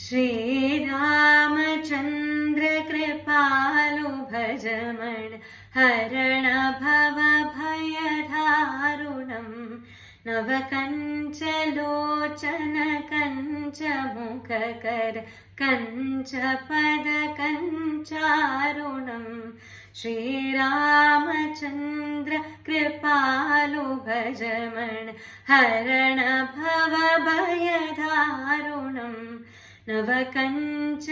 श्रीरामचन्द्र कृपालु भजमण हरण भव भयदारुणम् नवकञ्चलोचन कञ्चमुखकर कञ्चपदकञ्चारुणम् श्रीरामचन्द्र कृपालु भजमण हरण भव भयदारुणम् नवकञ्चलोचन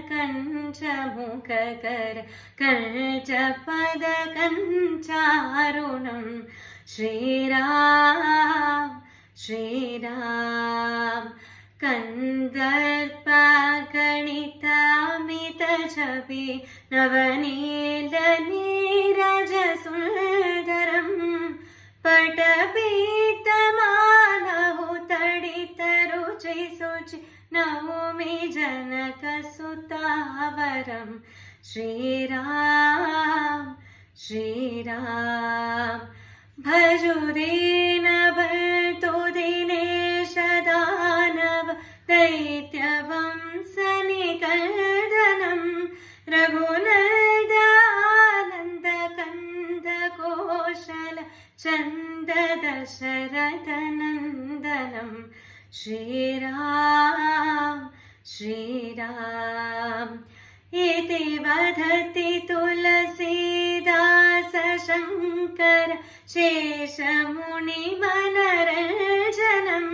कञ्चमुखकर कञ्चपदकञ्चारुणम् श्रीराम कन्दर्पगणितामितछवि नवनीलनीरजसुन्दरम् पटपीतमालहु तडितरुचिशुचि नौमि जनकसुतावरम् श्रीराम भजुदीन भर्तु दिनेश दानव दैत्यवंशनिकर्दनम् रघुनन्दानन्द कन्द कौशल चन्द दशरथनन्दनम् श्रीराम इति वदति तुलसीदास शङ्कर शेषमुनिमनरञ्जनम्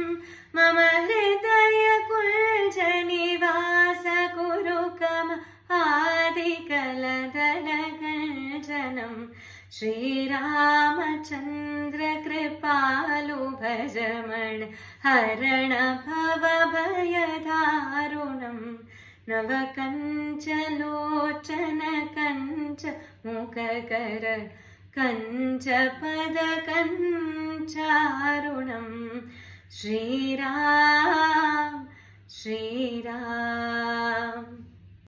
मम हृदय कुञ्जनिवास कुरुकम आदिकलदलगञ्जनम् श्रीरामचन्द्र कृपालु भजमण हरण भव भयदारुणम् नवकञ्चलोचन कञ्चमुखकर कञ्चपदकञ्चारुणम् श्रीराम